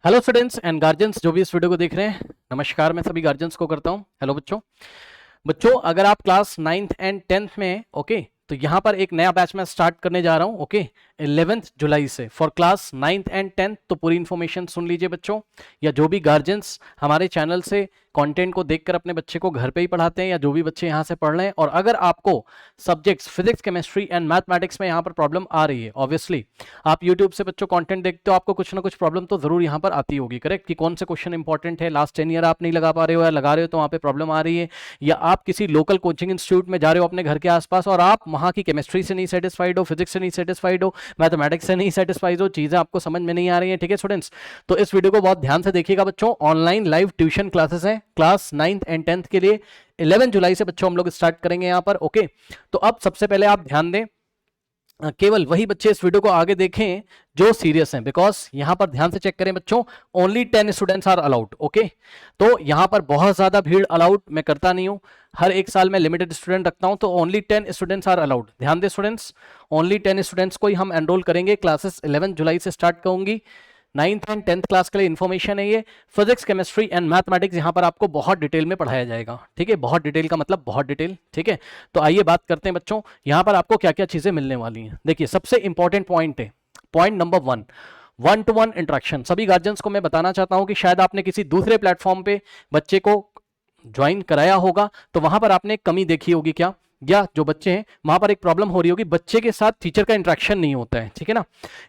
Hello students and guardians जो भी इस वीडियो को देख रहे हैं, नमस्कार। मैं सभी गार्जियंस को करता हूं हेलो बच्चों। बच्चों अगर आप क्लास 9th एंड 10th में हैं, ओके, तो यहाँ पर एक नया बैच मैं स्टार्ट करने जा रहा हूँ, ओके, 11th जुलाई से for class 9th and 10th। तो पूरी इन्फॉर्मेशन सुन लीजिए बच्चों, या जो भी गार्जियंस हमारे चैनल से कंटेंट को देखकर अपने बच्चे को घर पे ही पढ़ाते हैं, या जो भी बच्चे यहाँ से पढ़ रहे हैं, और अगर आपको subjects physics, chemistry and mathematics में यहाँ पर प्रॉब्लम आ रही है, ऑब्वियसली आप यूट्यूब से बच्चों कंटेंट देखते हो, आपको कुछ ना कुछ प्रॉब्लम तो जरूर यहाँ पर आती होगी, करेक्ट, कि कौन से क्वेश्चन इंपॉर्टेंट है, लास्ट 10 ईयर आप नहीं लगा पा रहे हो, या लगा रहे हो तो वहाँ पे प्रॉब्लम आ रही है, या आप किसी लोकल कोचिंग इंस्टीट्यूट में जा रहे हो अपने घर के आसपास और आप वहाँ की केमिस्ट्री से नहीं सेटिस्फाइड हो, फिजिक्स से नहीं सेटिस्फाइड हो, मैथमेटिक्स से नहीं सेटिस्फाइड हो, चीजें आपको समझ में नहीं आ रही है, ठीक है स्टूडेंट्स। तो इस वीडियो को बहुत ध्यान से देखिएगा बच्चों। ऑनलाइन लाइव ट्यूशन क्लासेस हैं क्लास 9th एंड 10th के लिए। 11 जुलाई से बच्चों हम लोग स्टार्ट करेंगे यहाँ पर, ओके। तो अब सबसे पहले आप ध्यान दें, केवल वही बच्चे इस वीडियो को आगे देखें जो सीरियस हैं, बिकॉज यहां पर ध्यान से चेक करें बच्चों, only 10 students are allowed, okay. तो यहां पर बहुत ज्यादा भीड़ अलाउड मैं करता नहीं हूं, हर एक साल में लिमिटेड स्टूडेंट रखता हूं, तो ओनली 10 स्टूडेंट्स आर अलाउड। ध्यान दें स्टूडेंट्स, ओनली 10 स्टूडेंट्स को ही हम एनरोल करेंगे। क्लासेस 11 जुलाई से स्टार्ट करूंगी। 9th एंड 10th क्लास के लिए इन्फॉर्मेशन है ये। फिजिक्स, केमिस्ट्री एंड मैथमेटिक्स यहाँ पर आपको बहुत डिटेल में पढ़ाया जाएगा, ठीक है। बहुत डिटेल का मतलब बहुत डिटेल, ठीक है। तो आइए बात करते हैं बच्चों, यहाँ पर आपको क्या क्या चीजें मिलने वाली हैं। देखिए सबसे इंपॉर्टेंट पॉइंट है, पॉइंट नंबर 1, 1-to-1 इंटरेक्शन। सभी गार्जियंस को मैं बताना चाहता हूं कि शायद आपने किसी दूसरे प्लेटफॉर्म पे बच्चे को ज्वाइन कराया होगा, तो वहां पर आपने एक कमी देखी होगी क्या, या जो बच्चे हैं वहां पर एक प्रॉब्लम हो रही होगी, बच्चे के साथ टीचर का इंटरेक्शन नहीं होता है, ठीक है ना।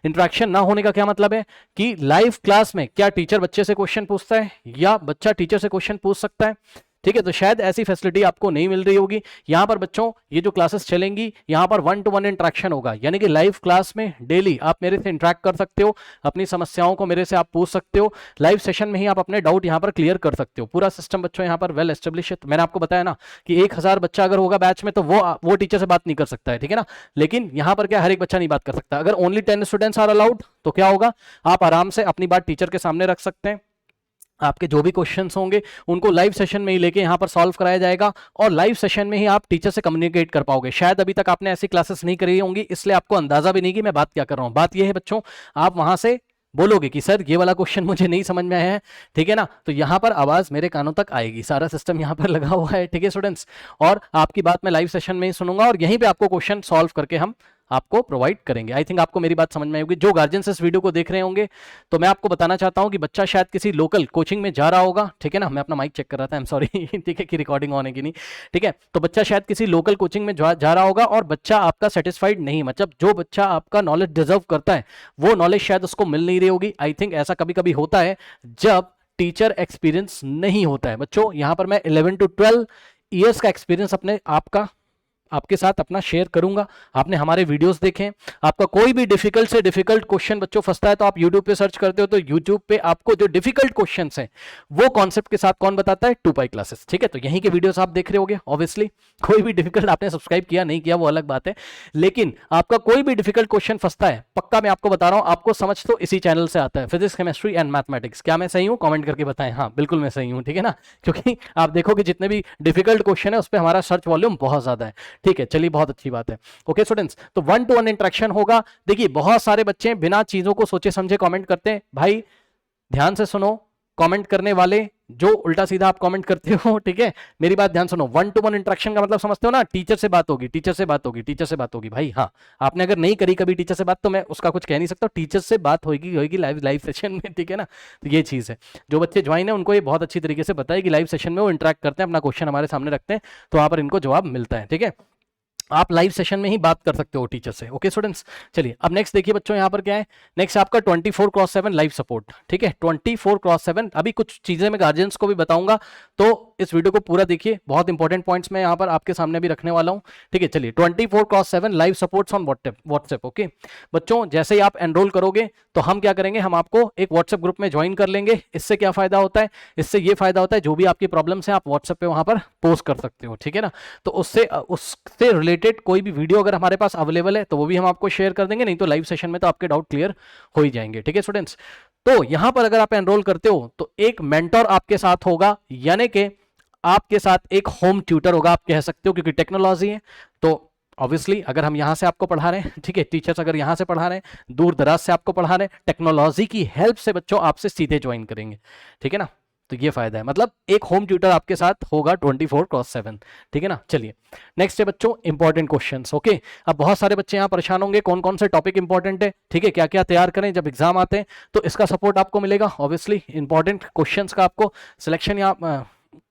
इंटरेक्शन ना होने का क्या मतलब है कि लाइव क्लास में क्या टीचर बच्चे से क्वेश्चन पूछता है या बच्चा टीचर से क्वेश्चन पूछ सकता है, ठीक है। तो शायद ऐसी फैसिलिटी आपको नहीं मिल रही होगी। यहां पर बच्चों ये जो क्लासेस चलेंगी, यहां पर 1-to-1 इंटरेक्शन होगा, यानी कि लाइव क्लास में डेली आप मेरे से इंटरेक्ट कर सकते हो, अपनी समस्याओं को मेरे से आप पूछ सकते हो, लाइव सेशन में ही आप अपने डाउट यहां पर क्लियर कर सकते हो। पूरा सिस्टम बच्चों यहां पर वेल एस्टेब्लिश है। मैंने आपको बताया ना कि 1000 बच्चा अगर होगा बैच में तो वो टीचर से बात नहीं कर सकता है, ठीक है ना। लेकिन यहां पर क्या हर एक बच्चा नहीं बात कर सकता। अगर ओनली 10 स्टूडेंट्स आर अलाउड तो क्या होगा, आप आराम से अपनी बात टीचर के सामने रख सकते हैं। आपके जो भी क्वेश्चंस होंगे उनको लाइव सेशन में ही लेके यहाँ पर सॉल्व कराया जाएगा, और लाइव सेशन में ही आप टीचर से कम्युनिकेट कर पाओगे। शायद अभी तक आपने ऐसी क्लासेस नहीं करी होंगी, इसलिए आपको अंदाजा भी नहीं कि मैं बात क्या कर रहा हूँ। बात यह है बच्चों, आप वहां से बोलोगे कि सर ये वाला क्वेश्चन मुझे नहीं समझ में आया है, ठीक है ना, तो यहां पर आवाज मेरे कानों तक आएगी। सारा सिस्टम यहां पर लगा हुआ है, ठीक है स्टूडेंट्स, और आपकी बात मैं लाइव सेशन में ही सुनूंगा और यहीं पे आपको क्वेश्चन सॉल्व करके हम आपको प्रोवाइड करेंगे। आई थिंक आपको मेरी बात समझ में आएगी। जो गार्जियंस इस वीडियो को देख रहे होंगे, तो मैं आपको बताना चाहता हूं कि बच्चा शायद किसी लोकल कोचिंग में जा रहा होगा, ठीक है ना। मैं अपना माइक चेक कर रहा था, आई एम सॉरी, ठीक है, कि रिकॉर्डिंग होने की नहीं, ठीक है। तो बच्चा शायद किसी लोकल कोचिंग में जा रहा होगा और बच्चा आपका सेटिस्फाइड नहीं, मतलब जो बच्चा आपका नॉलेज डिजर्व करता है वो नॉलेज शायद उसको मिल नहीं रही होगी। आई थिंक ऐसा कभी कभी होता है जब टीचर एक्सपीरियंस नहीं होता है। बच्चों यहां पर मैं 11 to 12 ईयर्स का एक्सपीरियंस अपने आपके साथ अपना शेयर करूंगा। आपने हमारे वीडियोस देखें, आपका कोई भी डिफिकल्ट से डिफिकल्ट क्वेश्चन बच्चों फंसता है तो आप यूट्यूब पे सर्च करते हो, तो यूट्यूब पे आपको जो डिफिकल्ट क्वेश्चंस हैं वो कॉन्सेप्ट के साथ कौन बताता है, 2Pi क्लासेस, ठीक है। तो यहीं के वीडियोस आप देख रहे होगे। ऑब्वियसली कोई भी डिफिकल्ट आपने सब्सक्राइब किया नहीं किया वो अलग बात है, लेकिन आपका कोई भी डिफिकल्ट क्वेश्चन फंसता है, पक्का मैं आपको बता रहा हूं, आपको समझ तो इसी चैनल से आता है, फिजिक्स, केमिस्ट्री एंड मैथमेटिक्स। क्या मैं सही हूं? कमेंट करके बताएं। हाँ बिल्कुल मैं सही हूं, ठीक है ना, क्योंकि आप देखोगे जितने भी डिफिकल्ट क्वेश्चन है उस पर हमारा सर्च वॉल्यूम बहुत ज्यादा है, ठीक है। चलिए बहुत अच्छी बात है, ओके स्टूडेंट्स। तो 1-to-1 इंटरेक्शन होगा। देखिए बहुत सारे बच्चे बिना चीजों को सोचे समझे कमेंट करते हैं। भाई ध्यान से सुनो, कमेंट करने वाले जो उल्टा सीधा आप कमेंट करते हो, ठीक है, मेरी बात ध्यान सुनो। 1-to-1 इंटरेक्शन का मतलब समझते हो ना, टीचर से बात होगी, टीचर से बात होगी, टीचर से बात होगी। भाई हाँ, आपने अगर नहीं करी कभी टीचर से बात तो मैं उसका कुछ कह नहीं सकता, टीचर से बात होगी लाइव सेशन में, ठीक है ना। तो ये चीज है, जो बच्चे ज्वाइन है उनको ये बहुत अच्छी तरीके से पता है कि लाइव सेशन में वो इंटरेक्ट करते हैं, अपना क्वेश्चन हमारे सामने रखते हैं, तो वहां पर इनको जवाब मिलता है, ठीक है। आप लाइव सेशन में ही बात कर सकते हो टीचर से, ओके स्टूडेंट्स। चलिए अब नेक्स्ट देखिए बच्चों, यहाँ पर क्या है, नेक्स्ट आपका 24/7 लाइव सपोर्ट, ठीक है। 24/7 अभी कुछ चीजें मैं गार्जियंस को भी बताऊंगा, तो इस वीडियो को पूरा देखिए, बहुत इंपॉर्टेंट पॉइंट्स मैं यहाँ पर आपके सामने भी रखने वाला हूँ, ठीक है। चलिए 24/7 live supports on WhatsApp, okay. बच्चों जैसे ही आप एनरोल करोगे तो हम क्या करेंगे, हम आपको एक व्हाट्सएप ग्रुप में ज्वाइन कर लेंगे। इससे क्या फायदा होता है, इससे ये फायदा होता है जो भी आपकी प्रॉब्लम्स है आप व्हाट्सएप पे वहां पर पोस्ट कर सकते हो, ठीक है ना। तो उससे रिलेटेड कोई भी वीडियो अगर हमारे पास अवेलेबल है तो वो भी हम आपको शेयर कर देंगे, नहीं तो लाइव सेशन में तो आपके डाउट क्लियर हो ही जाएंगे, ठीक है स्टूडेंट्स। तो यहां पर अगर आप एनरोल करते हो तो एक मेंटर आपके साथ होगा, यानी कि आपके साथ एक होम ट्यूटर होगा, आप कह सकते हो, क्योंकि टेक्नोलॉजी है तो ऑब्वियसली अगर हम यहाँ से आपको पढ़ा रहे हैं, ठीक है, टीचर्स अगर यहाँ से पढ़ा रहे हैं, दूर दराज से आपको पढ़ा रहे हैं, टेक्नोलॉजी की हेल्प से बच्चों आपसे सीधे ज्वाइन करेंगे, ठीक है ना। तो ये फायदा है, मतलब एक होम ट्यूटर आपके साथ होगा 24/7, ठीक है ना। चलिए नेक्स्ट है बच्चों इंपॉर्टेंट क्वेश्चंस। ओके, अब बहुत सारे बच्चे यहाँ परेशान होंगे कौन कौन से टॉपिक इंपॉर्टेंट है, ठीक है, क्या क्या तैयार करें जब एग्जाम आते हैं, तो इसका सपोर्ट आपको मिलेगा। ऑब्वियसली इंपॉर्टेंट क्वेश्चंस का आपको सिलेक्शन यहाँ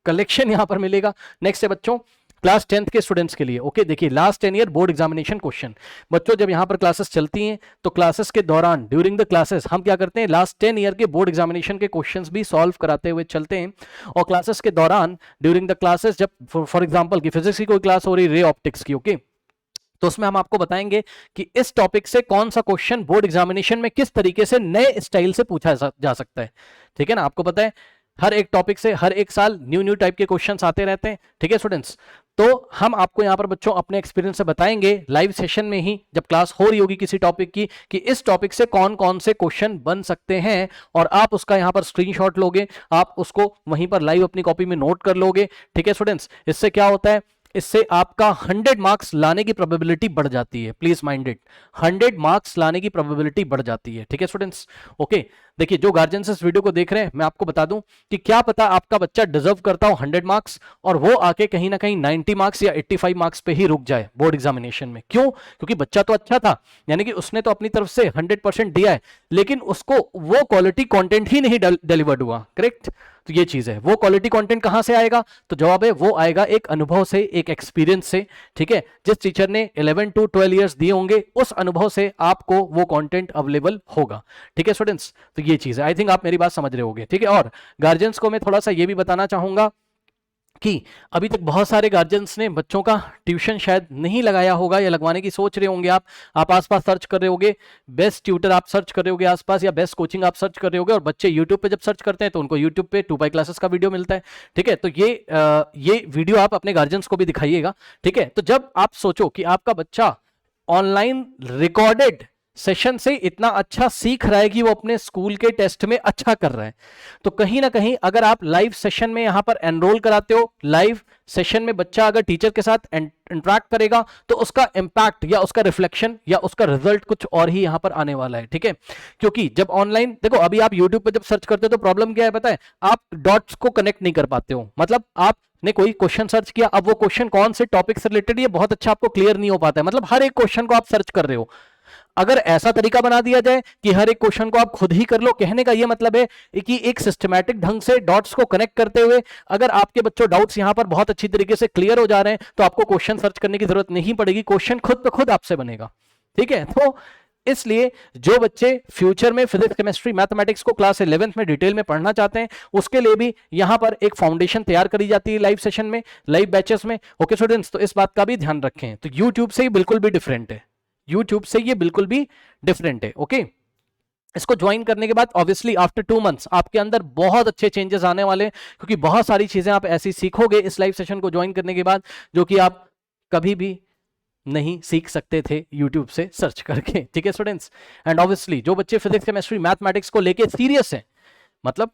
कलेक्शन यहाँ पर मिलेगा। नेक्स्ट है बच्चों क्लास 10th के स्टूडेंट्स के लिए। ओके, देखिए last 10 year board examination question. बच्चों जब यहाँ पर क्लासेस चलती हैं तो क्लासेस के दौरान ड्यूरिंग द क्लासेस हम क्या करते हैं, लास्ट 10 ईयर के बोर्ड एग्जामिनेशन के क्वेश्चंस भी सॉल्व कराते हुए चलते हैं। और क्लासेस के दौरान ड्यूरिंग द क्लासेस जब फॉर एग्जाम्पल की फिजिक्स की कोई क्लास हो रही, रे ऑप्टिक्स की, ओके, तो उसमें हम आपको बताएंगे कि इस टॉपिक से कौन सा क्वेश्चन बोर्ड एग्जामिनेशन में किस तरीके से नए स्टाइल से पूछा जा सकता है, ठीक है ना। आपको पता है हर एक टॉपिक से हर एक साल न्यू न्यू टाइप के क्वेश्चंस आते रहते हैं, ठीक है स्टूडेंट्स। तो हम आपको यहां पर बच्चों अपने एक्सपीरियंस से बताएंगे लाइव सेशन में ही जब क्लास हो रही होगी किसी टॉपिक की, कि इस टॉपिक से कौन कौन से क्वेश्चन बन सकते हैं, और आप उसका यहां पर स्क्रीनशॉट लोगे, आप उसको वहीं पर लाइव अपनी कॉपी में नोट कर लोगे, ठीक है स्टूडेंट्स। इससे क्या होता है, इससे आपका 100 मार्क्स लाने की प्रोबेबिलिटी बढ़ जाती है। प्लीज माइंड इट, 100 मार्क्स लाने की प्रोबेबिलिटी बढ़ जाती है, ठीक है स्टूडेंट्स। ओके, देखिए जो गार्जियंस इस वीडियो को देख रहे हैं, मैं आपको बता दूं कि क्या पता आपका बच्चा डिजर्व करता हो 100 मार्क्स और वो आके कहीं ना कहीं 90 मार्क्स या 85 मार्क्स पे ही रुक जाए बोर्ड एग्जामिनेशन में। क्यों? क्योंकि बच्चा तो अच्छा था, यानी कि उसने तो अपनी तरफ से 100% दिया है, लेकिन उसको वो क्वालिटी कंटेंट ही नहीं डिलीवर्ड हुआ, करेक्ट। तो ये चीज है, वो क्वालिटी कंटेंट कहां से आएगा, तो जवाब है वो आएगा एक अनुभव से, एक एक्सपीरियंस से, ठीक है। जिस टीचर ने 11 to 12 ईयर्स दिए होंगे उस अनुभव से आपको वो कंटेंट अवेलेबल होगा, ठीक है स्टूडेंट्स। तो ये चीज है, आई थिंक आप मेरी बात समझ रहे होंगे, ठीक है। और गार्जियंस को मैं थोड़ा सा ये भी बताना चाहूंगा कि अभी तक बहुत सारे गार्जियंस ने बच्चों का ट्यूशन शायद नहीं लगाया होगा या लगवाने की सोच रहे होंगे। आप आसपास सर्च कर रहे होगे, बेस्ट ट्यूटर आप सर्च कर रहे होगे आसपास, या बेस्ट कोचिंग आप सर्च कर रहे होगे, और बच्चे यूट्यूब पे जब सर्च करते हैं तो उनको यूट्यूब पे 2 क्लासेस का वीडियो मिलता है, ठीक है। तो ये वीडियो आप अपने गार्जियंस को भी दिखाइएगा, ठीक है। तो जब आप सोचो कि आपका बच्चा ऑनलाइन रिकॉर्डेड सेशन से इतना अच्छा सीख रहा है कि वो अपने स्कूल के टेस्ट में अच्छा कर रहा है, तो कहीं ना कहीं अगर आप लाइव सेशन में यहां पर एनरोल कराते हो, लाइव सेशन में बच्चा अगर टीचर के साथ इंटरेक्ट करेगा तो उसका इंपैक्ट या उसका रिफ्लेक्शन या उसका रिजल्ट कुछ और ही यहां पर आने वाला है, ठीक है। क्योंकि जब ऑनलाइन देखो, अभी आप यूट्यूब पर जब सर्च करते हो तो प्रॉब्लम क्या है पता है, आप डॉट्स को कनेक्ट नहीं कर पाते हो। मतलब आप ने कोई क्वेश्चन सर्च किया, अब वो क्वेश्चन कौन से टॉपिक से रिलेटेड ये बहुत अच्छा आपको क्लियर नहीं हो पाता है, मतलब हर एक क्वेश्चन को आप सर्च कर रहे हो। अगर ऐसा तरीका बना दिया जाए कि हर एक क्वेश्चन को आप खुद ही कर लो, कहने का यह मतलब है कि एक सिस्टमैटिक ढंग से डॉट्स को कनेक्ट करते हुए अगर आपके बच्चों डाउट्स यहां पर बहुत अच्छी तरीके से क्लियर हो जा रहे हैं तो आपको क्वेश्चन सर्च करने की जरूरत नहीं पड़ेगी, क्वेश्चन खुद पे खुद आपसे बनेगा, ठीक है। तो इसलिए जो बच्चे फ्यूचर में फिजिक्स केमिस्ट्री मैथमेटिक्स को क्लास 11th में डिटेल में पढ़ना चाहते हैं उसके लिए भी यहां पर एक फाउंडेशन तैयार करी जाती है लाइव सेशन में, लाइव बैचेस में। ओके स्टूडेंट्स, तो इस बात का भी ध्यान रखें। तो यूट्यूब से ही बिल्कुल भी डिफरेंट है, यूट्यूब से ये बिल्कुल भी डिफरेंट है, ओके। इसको ज्वाइन करने के बाद ऑब्वियसली आफ्टर 2 मंथ्स आपके अंदर बहुत अच्छे चेंजेस आने वाले हैं, क्योंकि बहुत सारी चीजें आप ऐसी सीखोगे इस लाइव सेशन को ज्वाइन करने के बाद जो कि आप कभी भी नहीं सीख सकते थे यूट्यूब से सर्च करके, ठीक है स्टूडेंट्स। एंड ऑब्वियसली जो बच्चे फिजिक्स केमिस्ट्री मैथमेटिक्स को लेके सीरियस हैं, मतलब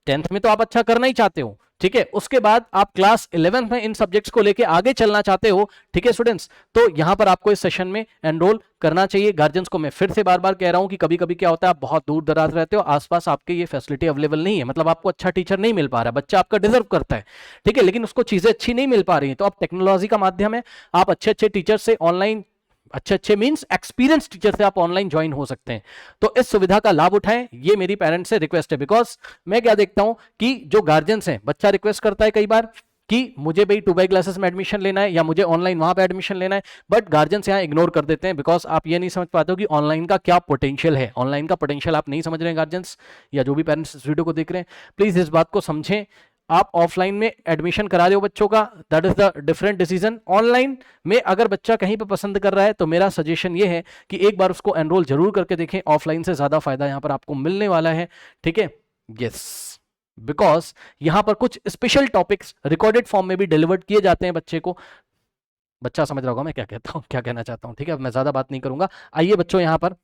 10th में तो आप अच्छा करना ही चाहते हो, ठीक है, उसके बाद आप क्लास 11th में इन सब्जेक्ट्स को लेके आगे चलना चाहते हो, ठीक है स्टूडेंट्स, तो यहां पर आपको इस सेशन में एनरोल करना चाहिए। गार्जियंस को मैं फिर से बार बार कह रहा हूं कि कभी कभी क्या होता है, आप बहुत दूर दराज रहते हो, आसपास आपके ये फैसिलिटी अवेलेबल नहीं है, मतलब आपको अच्छा टीचर नहीं मिल पा रहा, बच्चा आपका डिजर्व करता है, ठीक है, लेकिन उसको चीजें अच्छी नहीं मिल पा रही है, तो अब टेक्नोलॉजी का माध्यम है, आप अच्छे अच्छे टीचर से ऑनलाइन, अच्छे मींस एक्सपीरियंस टीचर से आप ऑनलाइन ज्वाइन हो सकते हैं। तो इस सुविधा का लाभ उठाएं, ये मेरी पेरेंट्स से रिक्वेस्ट है। बिकॉज मैं क्या देखता हूं कि जो गार्जियंस हैं, बच्चा रिक्वेस्ट करता है कई बार कि मुझे भाई 2 क्लासेस में एडमिशन लेना है या मुझे ऑनलाइन वहां पे एडमिशन लेना है, बट गार्जियंस यहाँ इग्नोर कर देते हैं बिकॉज आप ये नहीं समझ पाते हो कि ऑनलाइन का क्या पोटेंशियल है। ऑनलाइन का पोटेंशियल आप नहीं समझ रहे हैं गार्जियंस, या जो भी पेरेंट्स इस वीडियो को देख रहे हैं, प्लीज इस बात को समझें। आप ऑफलाइन में एडमिशन करा रहे हो बच्चों का, that is the different decision. Online में अगर बच्चा कहीं पे पसंद कर रहा है तो मेरा सजेशन ये है कि एक बार उसको एनरोल जरूर करके देखें, ऑफलाइन से ज्यादा फायदा यहां पर आपको मिलने वाला है, ठीक है। यस, बिकॉज यहां पर कुछ स्पेशल टॉपिक्स रिकॉर्डेड फॉर्म में भी डिलीवर्ड किए जाते हैं बच्चे को। बच्चा समझ रहा होगा मैं क्या कहता हूं, क्या कहना चाहता हूं, ठीक है। मैं ज्यादा बात नहीं करूंगा। आइए बच्चों, यहां पर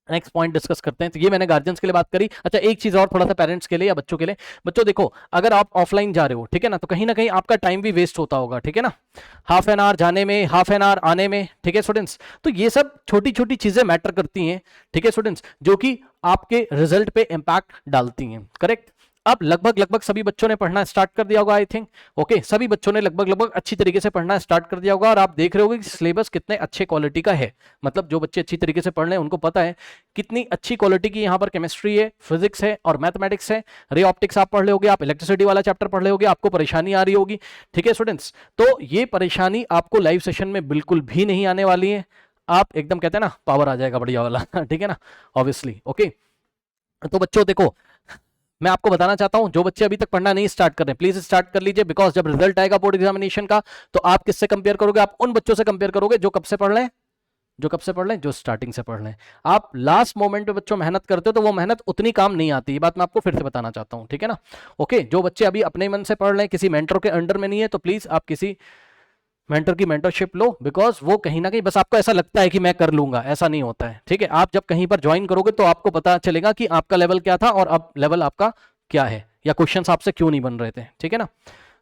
नेक्स्ट पॉइंट डिस्कस करते हैं। तो ये मैंने गार्जियंस के लिए बात करी। अच्छा, एक चीज और थोड़ा सा पेरेंट्स के लिए या बच्चों के लिए। बच्चों देखो, अगर आप ऑफलाइन जा रहे हो, ठीक है ना, तो कहीं ना कहीं आपका टाइम भी वेस्ट होता होगा, ठीक है ना, हाफ एन आवर जाने में, हाफ एन आवर आने में, ठीक है स्टूडेंट्स। तो ये सब छोटी छोटी चीजें मैटर करती हैं, ठीक है स्टूडेंट्स, जो कि आपके रिजल्ट पे इंपैक्ट डालती हैं, करेक्ट। अब लगभग लगभग सभी बच्चों ने पढ़ना स्टार्ट कर दिया होगा, आई थिंक। ओके, सभी बच्चों ने लगभग लगभग अच्छी तरीके से पढ़ना स्टार्ट कर दिया होगा, और आप देख रहे होगे कि सिलेबस कितने अच्छे क्वालिटी का है। मतलब जो बच्चे अच्छी तरीके से पढ़ रहे हैं उनको पता है कितनी अच्छी क्वालिटी की यहाँ पर केमिस्ट्री है, फिजिक्स है और मैथमेटिक्स है। रे ऑप्टिक्स आप पढ़ रहे आप इलेक्ट्रिसिटी वाला चैप्टर पढ़ रहे होगे, आपको परेशानी आ रही होगी, ठीक है स्टूडेंट्स। तो ये परेशानी आपको लाइव सेशन में बिल्कुल भी नहीं आने वाली है। आप एकदम कहते हैं ना, पावर आ जाएगा बढ़िया वाला, ठीक है ना, ऑब्वियसली। ओके, तो बच्चों देखो, मैं आपको बताना चाहता हूं, जो बच्चे अभी तक पढ़ना नहीं स्टार्ट कर रहे हैं, प्लीज स्टार्ट कर लीजिए, बिकॉज जब रिजल्ट आएगा बोर्ड एग्जामिनेशन का, तो आप किससे कंपेयर करोगे? आप उन बच्चों से कंपेयर करोगे जो कब से पढ़ रहे हैं, जो कब से पढ़ रहे हैं, जो स्टार्टिंग से पढ़ रहे हैं। आप लास्ट मोमेंट पे बच्चों मेहनत करते हो तो वो मेहनत उतनी काम नहीं आती, ये बात मैं आपको फिर से बताना चाहता हूं, ठीक है ना। ओके, जो बच्चे अभी अपने मन से पढ़ रहे हैं, किसी मेंटर के अंडर में नहीं है, तो प्लीज आप किसी मेंटर की मेंटरशिप लो, बिकॉज वो कहीं ना कहीं बस आपको ऐसा लगता है कि मैं कर लूंगा, ऐसा नहीं होता है, ठीक है। आप जब कहीं पर ज्वाइन करोगे तो आपको पता चलेगा कि आपका लेवल क्या था और अब लेवल आपका क्या है, या क्वेश्चंस आपसे क्यों नहीं बन रहे थे, ठीक है ना।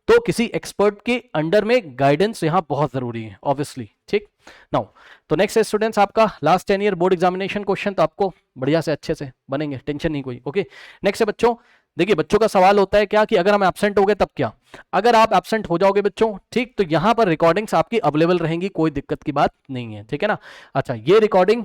तो किसी एक्सपर्ट के अंडर में गाइडेंस यहाँ बहुत जरूरी है, ऑब्वियसली, ठीक। नाउ तो नेक्स्ट है स्टूडेंट्स आपका last 10 year board examination question, तो आपको बढ़िया से अच्छे से बनेंगे, टेंशन नहीं कोई। ओके, नेक्स्ट है बच्चों, देखिए बच्चों का सवाल होता है क्या कि अगर हम एब्सेंट हो गए तब क्या? अगर आप एब्सेंट हो जाओगे बच्चों, ठीक, तो यहां पर रिकॉर्डिंग्स आपकी अवेलेबल रहेंगी, कोई दिक्कत की बात नहीं है, ठीक है ना। अच्छा, ये रिकॉर्डिंग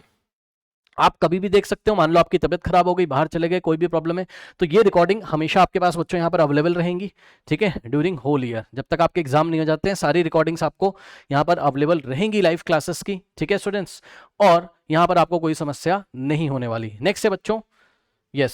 आप कभी भी देख सकते हो, मान लो आपकी तबियत खराब हो गई, बाहर चले गए, कोई भी प्रॉब्लम है, तो ये रिकॉर्डिंग हमेशा आपके पास बच्चों यहाँ पर अवेलेबल रहेंगी, ठीक है, ड्यूरिंग होल ईयर, जब तक आपके एग्जाम नहीं हो जाते हैं, सारी रिकॉर्डिंग्स आपको यहाँ पर अवेलेबल रहेंगी लाइव क्लासेस की, ठीक है स्टूडेंट्स, और यहाँ पर आपको कोई समस्या नहीं होने वाली। नेक्स्ट है बच्चों, यस,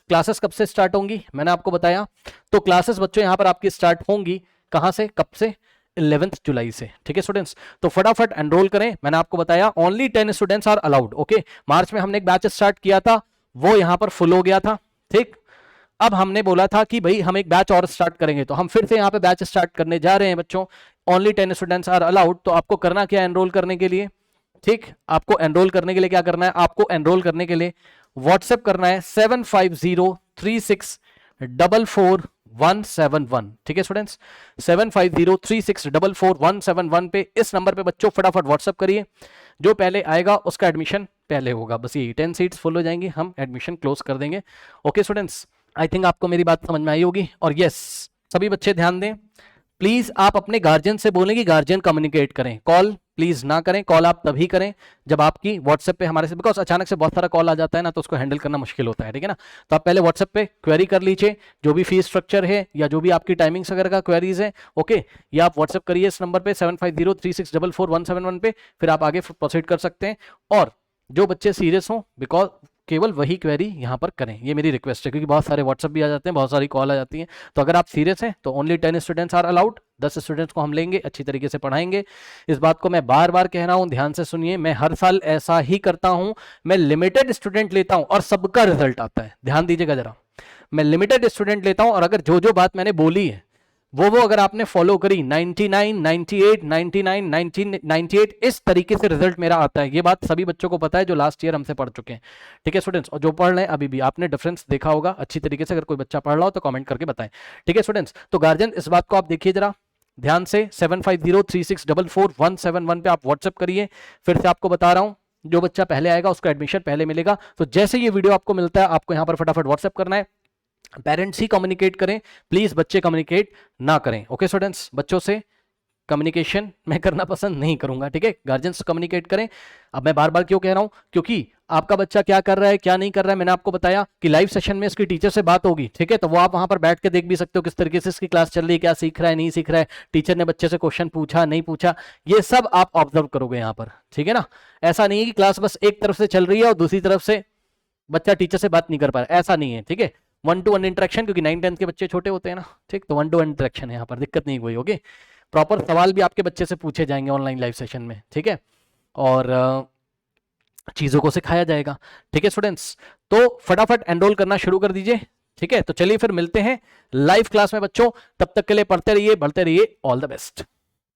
क्लासेस कब से स्टार्ट होंगी मैंने आपको बताया। तो क्लासेस बच्चों यहाँ पर आपकी स्टार्ट होंगी कहाँ से, कब से? 11 जुलाई से, ठीक है स्टूडेंट्स। तो फटाफट एनरोल करें, मैंने आपको बताया only 10 students are allowed. Okay, मार्च में हमने एक बैच स्टार्ट किया था, वो यहाँ पर फुल हो गया था, ठीक। अब हमने बोला था कि भाई हम एक बैच और स्टार्ट करेंगे, तो हम फिर से यहाँ पे बैच स्टार्ट करने जा रहे हैं बच्चों। Only 10 students are allowed. तो आपको करना क्या है एनरोल करने के लिए, ठीक, आपको एनरोल करने के लिए क्या करना है? आपको एनरोल करने के लिए व्हाट्सएप करना है 7503644171, ठीक है स्टूडेंट्स, 7503644171 पे, इस नंबर पे बच्चों फटाफट व्हाट्सएप करिए। जो पहले आएगा उसका एडमिशन पहले होगा, बस यही, 10 सीट्स फुल हो जाएंगी, हम एडमिशन क्लोज कर देंगे। ओके स्टूडेंट्स, आई थिंक आपको मेरी बात समझ में आई होगी। और यस, सभी बच्चे ध्यान दें, प्लीज आप अपने गार्जियन से बोलें कि गार्जियन कम्युनिकेट करें, कॉल प्लीज ना करें। कॉल आप तभी करें जब आपकी व्हाट्सएप पे हमारे से, बिकॉज अचानक से बहुत सारा कॉल आ जाता है ना, तो उसको हैंडल करना मुश्किल होता है, ठीक है ना। तो आप पहले व्हाट्सएप पे क्वेरी कर लीजिए, जो भी फीस स्ट्रक्चर है या जो भी आपकी टाइमिंग्स वगैरह का क्वेरीज है, ओके, या आप व्हाट्सएप करिए इस नंबर पे 7503644171 पे, फिर आप आगे प्रोसीड कर सकते हैं। और जो बच्चे सीरियस हों, बिकॉज केवल वही क्वेरी यहाँ पर करें, ये मेरी रिक्वेस्ट है, क्योंकि बहुत सारे व्हाट्सएप भी आ जाते हैं, बहुत सारी कॉल आ जाती हैं। तो अगर आप सीरियस हैं तो only 10 students are allowed, 10 students को हम लेंगे, अच्छी तरीके से पढ़ाएंगे। इस बात को मैं बार बार कह रहा हूं, ध्यान से सुनिए, मैं हर साल ऐसा ही करता हूं, मैं लिमिटेड स्टूडेंट लेता हूं और सबका रिजल्ट आता है, ध्यान दीजिएगा जरा। मैं लिमिटेड स्टूडेंट लेता हूं और अगर जो जो बात मैंने बोली है वो अगर आपने फॉलो करी, 99, 98, 99, 98 इस तरीके से रिजल्ट मेरा आता है। ये बात सभी बच्चों को पता है जो लास्ट ईयर हमसे पढ़ चुके हैं, ठीक है स्टूडेंट्स, और जो पढ़ रहे हैं अभी भी, आपने डिफरेंस देखा होगा अच्छी तरीके से। अगर कोई बच्चा पढ़ रहा हो तो कमेंट करके बताएं, ठीक है स्टूडेंट्स। तो गार्जियन इस बात को आप देखिए जरा ध्यान से, 7503644171 पे आप व्हाट्सएप करिए। फिर से आपको बता रहा हूं, जो बच्चा पहले आएगा उसको एडमिशन पहले मिलेगा। तो जैसे ये वीडियो आपको मिलता है, आपको यहां पर फटाफट व्हाट्सएप करना है। पेरेंट्स ही कम्युनिकेट करें, प्लीज बच्चे कम्युनिकेट ना करें। ओके स्टूडेंट्स, बच्चों से कम्युनिकेशन मैं करना पसंद नहीं करूंगा, ठीक है, गार्जियंस कम्युनिकेट करें। अब मैं बार बार क्यों कह रहा हूं, क्योंकि आपका बच्चा क्या कर रहा है क्या नहीं कर रहा है, मैंने आपको बताया कि लाइव सेशन में इसकी टीचर से बात होगी, ठीक है, तो वो आप वहां पर बैठ के देख भी सकते हो किस तरीके से इसकी क्लास चल रही है, क्या सीख रहा है नहीं सीख रहा है, टीचर ने बच्चे से क्वेश्चन पूछा नहीं पूछा, ये सब आप ऑब्जर्व करोगे यहाँ पर, ठीक है ना। ऐसा नहीं है कि क्लास बस एक तरफ से चल रही है और दूसरी तरफ से बच्चा टीचर से बात नहीं कर पा रहा, ऐसा नहीं है, ठीक है। 1-to-1 इंटरेक्शन, क्योंकि 9-10 के बच्चे छोटे होते हैं ना, ठीक, तो 1-to-1 इंटरेक्शन है यहाँ पर, दिक्कत नहीं कोई। ओके, प्रॉपर सवाल भी आपके बच्चे से पूछे जाएंगे ऑनलाइन लाइव सेशन में, ठीक है, और चीजों को सिखाया जाएगा, ठीक है स्टूडेंट्स। तो फटाफट एनरोल करना शुरू कर दीजिए, ठीक है। तो चलिए फिर मिलते हैं लाइव क्लास में बच्चों, तब तक के लिए पढ़ते रहिए, बढ़ते रहिए, ऑल द बेस्ट।